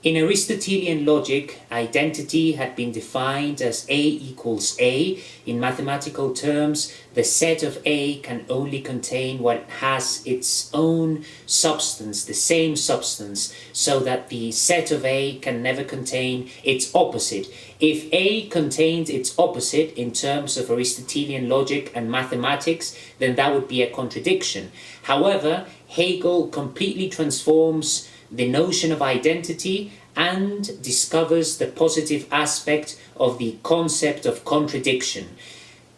In Aristotelian logic, identity had been defined as A equals A. In mathematical terms, the set of A can only contain what has its own substance, the same substance, so that the set of A can never contain its opposite. If A contains its opposite in terms of Aristotelian logic and mathematics, then that would be a contradiction. However, Hegel completely transforms the notion of identity and discovers the positive aspect of the concept of contradiction.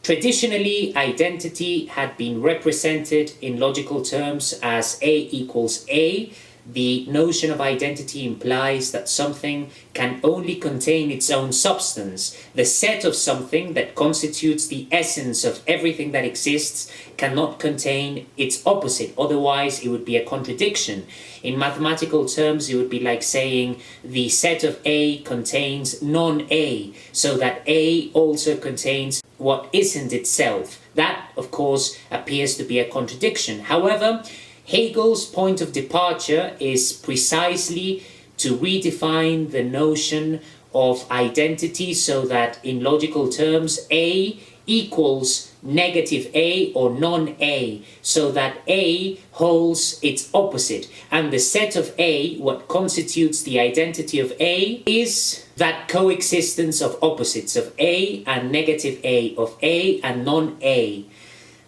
Traditionally, identity had been represented in logical terms as A equals A. The notion of identity implies that something can only contain its own substance. The set of something that constitutes the essence of everything that exists cannot contain its opposite, otherwise it would be a contradiction. In mathematical terms, it would be like saying the set of A contains non-A, so that A also contains what isn't itself. That, of course, appears to be a contradiction. However, Hegel's point of departure is precisely to redefine the notion of identity so that in logical terms A equals negative A or non-A, so that A holds its opposite, and the set of A, what constitutes the identity of A, is that coexistence of opposites of A and negative A, of A and non-A.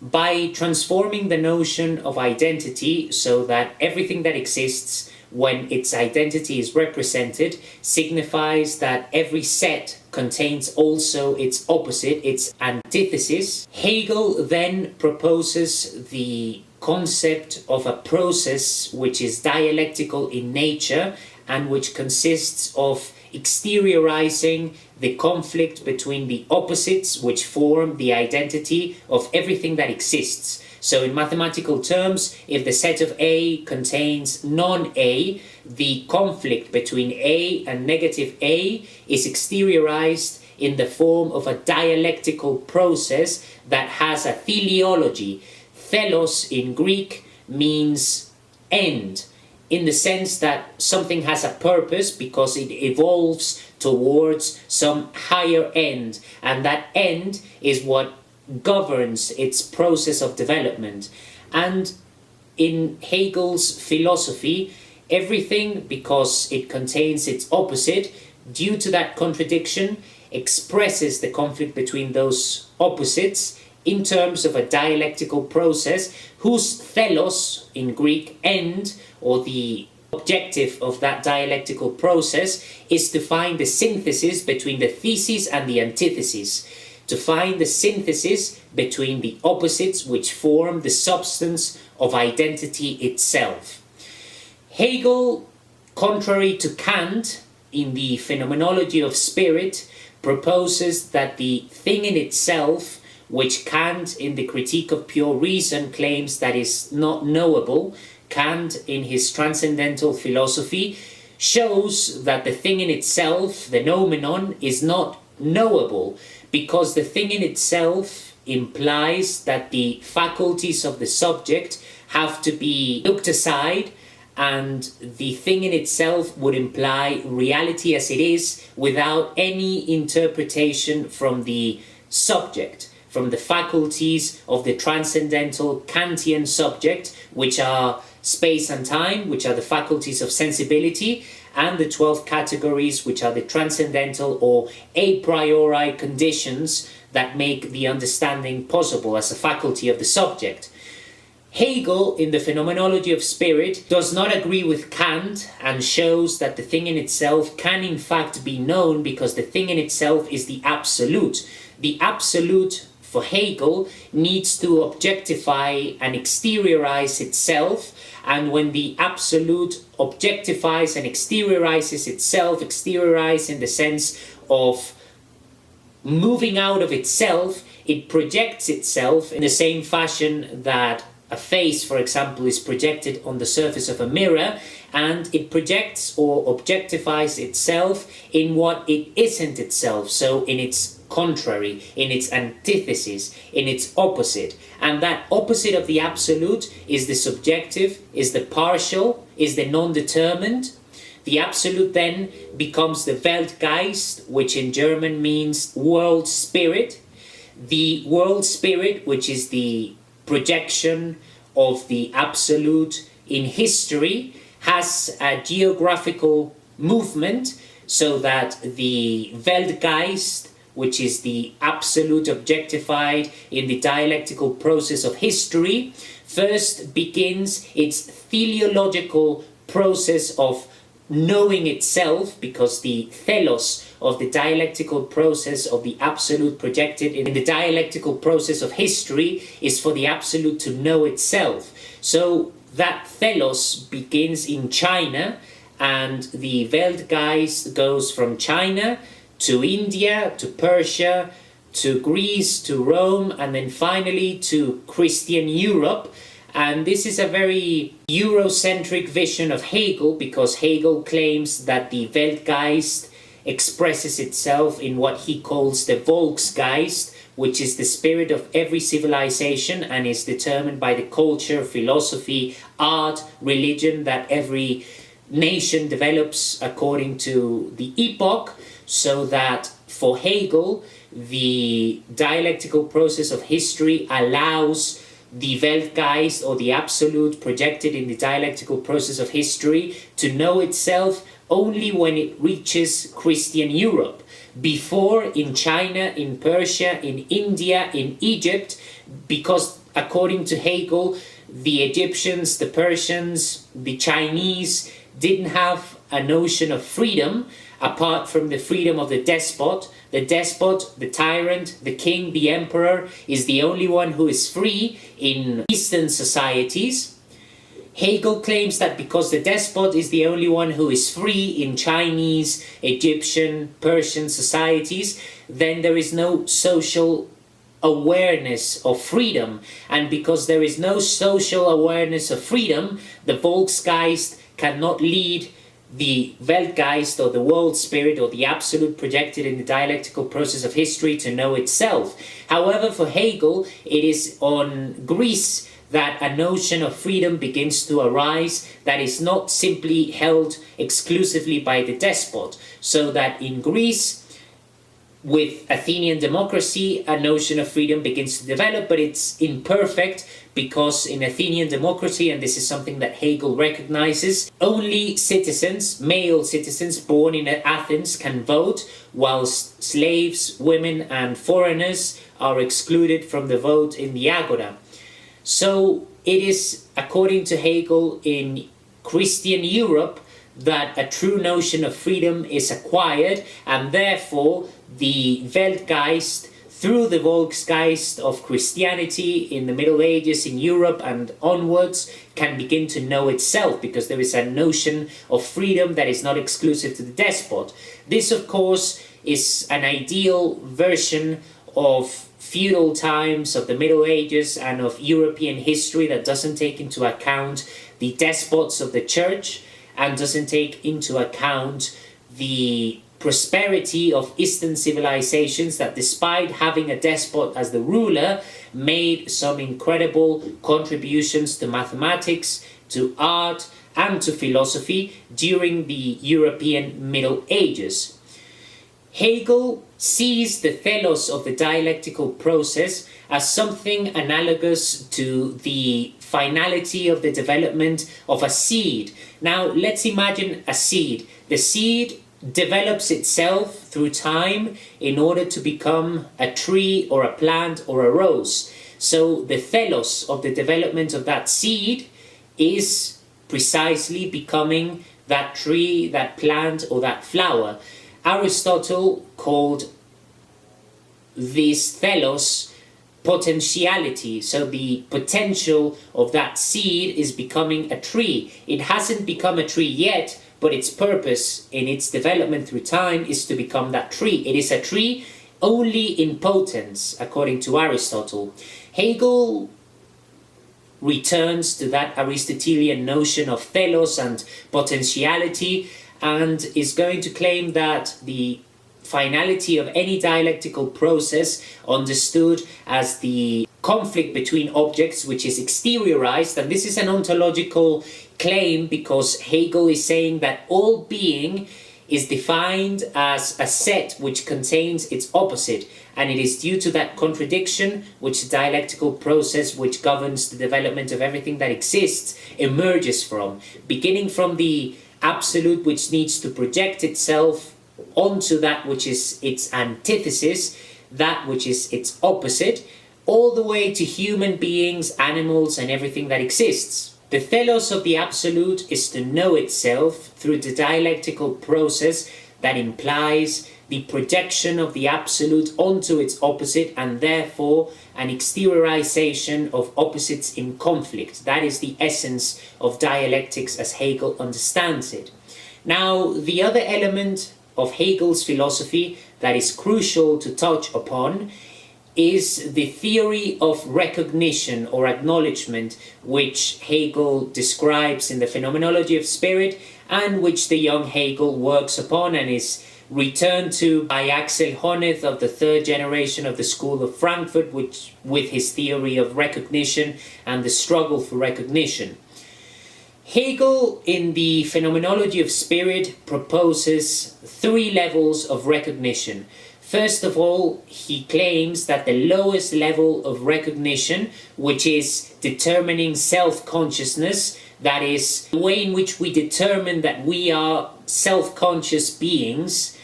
By transforming the notion of identity so that everything that exists when its identity is represented signifies that every set contains also its opposite, its antithesis, Hegel then proposes the concept of a process which is dialectical in nature and which consists of exteriorizing the conflict between the opposites which form the identity of everything that exists. So in mathematical terms, if the set of A contains non-A, the conflict between A and negative A is exteriorized in the form of a dialectical process that has a teleology. Thelos in Greek means end, in the sense that something has a purpose because it evolves towards some higher end, and that end is what governs its process of development. And in Hegel's philosophy, everything, because it contains its opposite, due to that contradiction, expresses the conflict between those opposites in terms of a dialectical process whose thelos, in Greek, end, or the objective of that dialectical process is to find the synthesis between the thesis and the antithesis, to find the synthesis between the opposites which form the substance of identity itself. Hegel, contrary to Kant, in the Phenomenology of Spirit, proposes that the thing in itself, which Kant in the Critique of Pure Reason claims that is not knowable, Kant in his Transcendental Philosophy shows that the thing in itself, the noumenon, is not knowable, because the thing in itself implies that the faculties of the subject have to be looked aside, and the thing in itself would imply reality as it is without any interpretation from the subject, from the faculties of the transcendental Kantian subject, which are space and time, which are the faculties of sensibility, and the 12 categories, which are the transcendental or a priori conditions that make the understanding possible as a faculty of the subject. Hegel, in the Phenomenology of Spirit, does not agree with Kant and shows that the thing in itself can in fact be known because the thing in itself is the absolute. The absolute, for Hegel, needs to objectify and exteriorize itself, and when the absolute objectifies and exteriorizes itself, exteriorize in the sense of moving out of itself, it projects itself in the same fashion that a face, for example, is projected on the surface of a mirror, and it projects or objectifies itself in what it isn't itself, so in its contrary, in its antithesis, in its opposite. And that opposite of the absolute is the subjective, is the partial, is the non-determined. The absolute then becomes the Welt-Geist, which in German means world spirit. The world spirit, which is the projection of the absolute in history, has a geographical movement, so that the Welt-Geist, which is the absolute objectified in the dialectical process of history, first begins its teleological process of knowing itself, because the thelos of the dialectical process of the absolute projected in the dialectical process of history is for the absolute to know itself. So that thelos begins in China, and the Welt-Geist goes from China to India, to Persia, to Greece, to Rome, and then finally to Christian Europe. And this is a very Eurocentric vision of Hegel, because Hegel claims that the Welt-Geist expresses itself in what he calls the Volksgeist, which is the spirit of every civilization and is determined by the culture, philosophy, art, religion that every nation develops according to the epoch, so that for Hegel, the dialectical process of history allows the Welt-Geist, or the absolute projected in the dialectical process of history, to know itself only when it reaches Christian Europe. Before, in China, in Persia, in India, in Egypt, because according to Hegel, the Egyptians, the Persians, the Chinese didn't have a notion of freedom apart from the freedom of the despot. The despot, the tyrant, the king, the emperor is the only one who is free in Eastern societies. Hegel claims that because the despot is the only one who is free in Chinese, Egyptian, Persian societies, then there is no social awareness of freedom. And because there is no social awareness of freedom, the Volksgeist cannot lead the Welt-Geist, or the world spirit, or the absolute projected in the dialectical process of history, to know itself. However, for Hegel, it is on Greece that a notion of freedom begins to arise that is not simply held exclusively by the despot. So that in Greece, with Athenian democracy, a notion of freedom begins to develop, but it's imperfect, because in Athenian democracy, and this is something that Hegel recognizes, only citizens, male citizens born in Athens can vote, whilst slaves, women and foreigners are excluded from the vote in the agora. So it is, according to Hegel, in Christian Europe that a true notion of freedom is acquired, and therefore the Welt-Geist, through the Volksgeist of Christianity in the Middle Ages in Europe and onwards, can begin to know itself, because there is a notion of freedom that is not exclusive to the despot. This, of course, is an ideal version of feudal times, of the Middle Ages, and of European history that doesn't take into account the despots of the church and doesn't take into account the prosperity of Eastern civilizations that, despite having a despot as the ruler, made some incredible contributions to mathematics, to art, and to philosophy during the European Middle Ages. Hegel sees the thelos of the dialectical process as something analogous to the finality of the development of a seed. Now, let's imagine a seed. The seed develops itself through time in order to become a tree or a plant or a rose. So the thelos of the development of that seed is precisely becoming that tree, that plant, or that flower. Aristotle called this thelos potentiality. So the potential of that seed is becoming a tree. It hasn't become a tree yet, but its purpose in its development through time is to become that tree. It is a tree only in potence, according to Aristotle. Hegel returns to that Aristotelian notion of thelos and potentiality, and is going to claim that the finality of any dialectical process, understood as the conflict between objects which is exteriorized, and this is an ontological claim because Hegel is saying that all being is defined as a set which contains its opposite, and it is due to that contradiction which the dialectical process which governs the development of everything that exists emerges from, beginning from the absolute which needs to project itself onto that which is its antithesis, that which is its opposite, all the way to human beings, animals, and everything that exists. The thelos of the absolute is to know itself through the dialectical process that implies the projection of the absolute onto its opposite, and therefore an exteriorization of opposites in conflict. That is the essence of dialectics as Hegel understands it. Now, the other element of Hegel's philosophy that is crucial to touch upon is the theory of recognition or acknowledgement, which Hegel describes in the Phenomenology of Spirit, and which the young Hegel works upon and is returned to by Axel Honneth of the third generation of the School of Frankfurt, which with his theory of recognition and the struggle for recognition. Hegel, in the Phenomenology of Spirit, proposes 3 levels of recognition. First of all, he claims that the lowest level of recognition, which is determining self-consciousness, that is, the way in which we determine that we are self-conscious beings,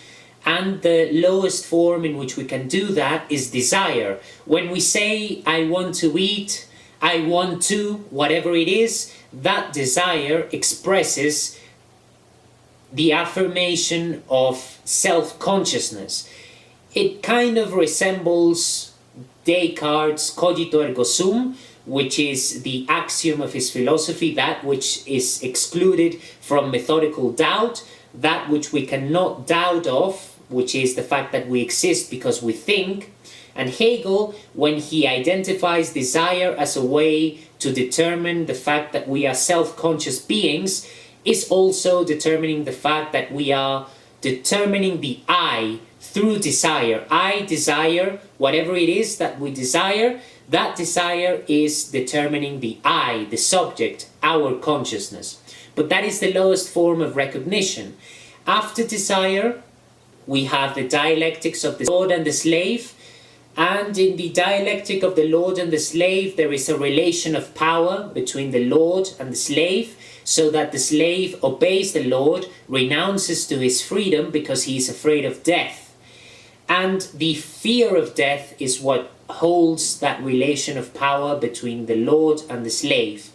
and the lowest form in which we can do that is desire. When we say, I want to eat, I want to, whatever it is, that desire expresses the affirmation of self-consciousness. It kind of resembles Descartes' cogito ergo sum, which is the axiom of his philosophy, that which is excluded from methodical doubt, that which we cannot doubt of, which is the fact that we exist because we think. And Hegel, when he identifies desire as a way to determine the fact that we are self-conscious beings, is also determining the fact that we are determining the I through desire. I desire whatever it is that we desire. That desire is determining the I, the subject, our consciousness. But that is the lowest form of recognition. After desire, we have the dialectics of the Lord and the slave. And in the dialectic of the Lord and the slave, there is a relation of power between the Lord and the slave, so that the slave obeys the Lord, renounces to his freedom because he is afraid of death. And the fear of death is what holds that relation of power between the Lord and the slave.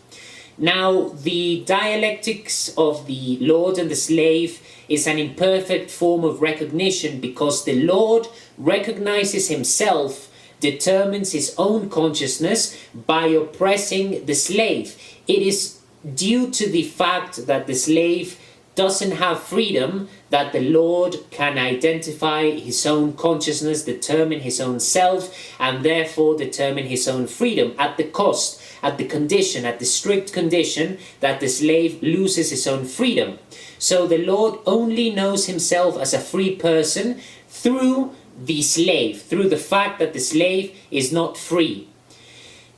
Now, the dialectics of the Lord and the slave is an imperfect form of recognition, because the Lord recognizes himself, determines his own consciousness by oppressing the slave. It is due to the fact that the slave doesn't have freedom that the Lord can identify his own consciousness, determine his own self, and therefore determine his own freedom at the cost, at the condition, at the strict condition that the slave loses his own freedom. So the Lord only knows himself as a free person through the slave, through the fact that the slave is not free.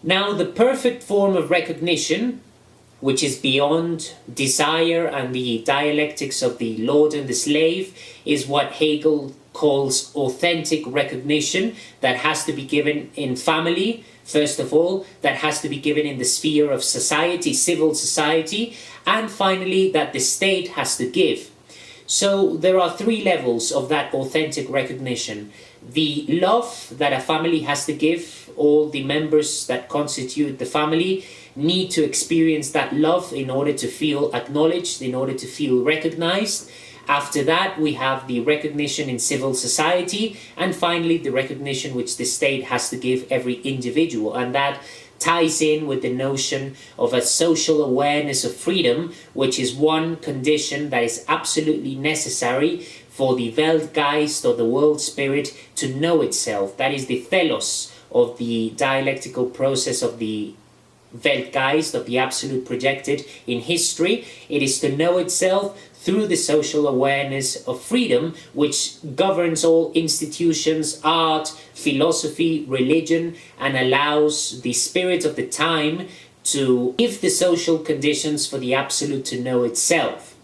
Now, the perfect form of recognition, which is beyond desire and the dialectics of the Lord and the slave, is what Hegel calls authentic recognition, that has to be given in family, first of all, that has to be given in the sphere of society, civil society, and finally that the state has to give. So there are 3 levels of that authentic recognition. The love that a family has to give, all the members that constitute the family need to experience that love in order to feel acknowledged, in order to feel recognized. After that, we have the recognition in civil society, and finally the recognition which the state has to give every individual. And that ties in with the notion of a social awareness of freedom, which is one condition that is absolutely necessary for the Welt-Geist or the world spirit to know itself. That is the thelos of the dialectical process of the Welt-Geist, of the absolute projected in history. It is to know itself through the social awareness of freedom, which governs all institutions, art, philosophy, religion, and allows the spirit of the time to give the social conditions for the absolute to know itself.